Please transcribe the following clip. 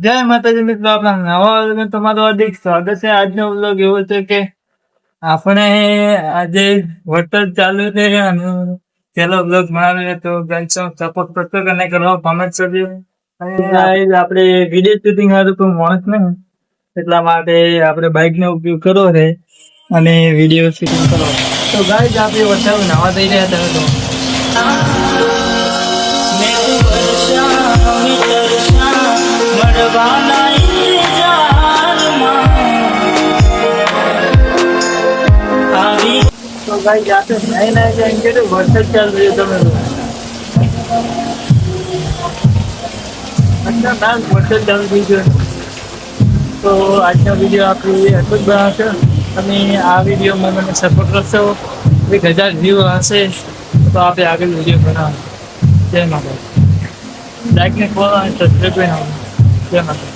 જય માતાજી મિત્રો, આપણા નવા વ્લોગમાં તમારું હાર્દિક સ્વાગત છે। આજનો વ્લોગ એવો છે કે આપણે આજે વરસાદ ચાલુ છે અને પેલો વ્લોગ બનાવ્યો તો ગાઈસ સપોર્ટ કરતો કે નહીં કરવા કોમેન્ટ કરજો। અને ગાઈસ આપણે વિડિયો શૂટિંગ હારું કોઈ માણસ નહીં, એટલા માટે આપણે બાઇકનો ઉપયોગ કરવો છે અને વિડિયો શૂટિંગ કરો। તો ગાઈસ આપણે વરસાદ નવા થઈ રહ્યા તમે તો तो भाई जाते नहीं नहीं जाएंगे तो वर्षा चल रही है तो मैं अच्छा मैम वर्षा चल रही है। तो आज का वीडियो आप એટલું જ બનાવશો અને આ વિડીયોમાં મને સપોર્ટ કરશો। 1000 વ્યૂ હશે તો આપણે આગળ વિડીયો બનાવો। જય માતા, લાઈક ને ફોલો અને સબસ્ક્રાઈબ બનાવો। જય માતા।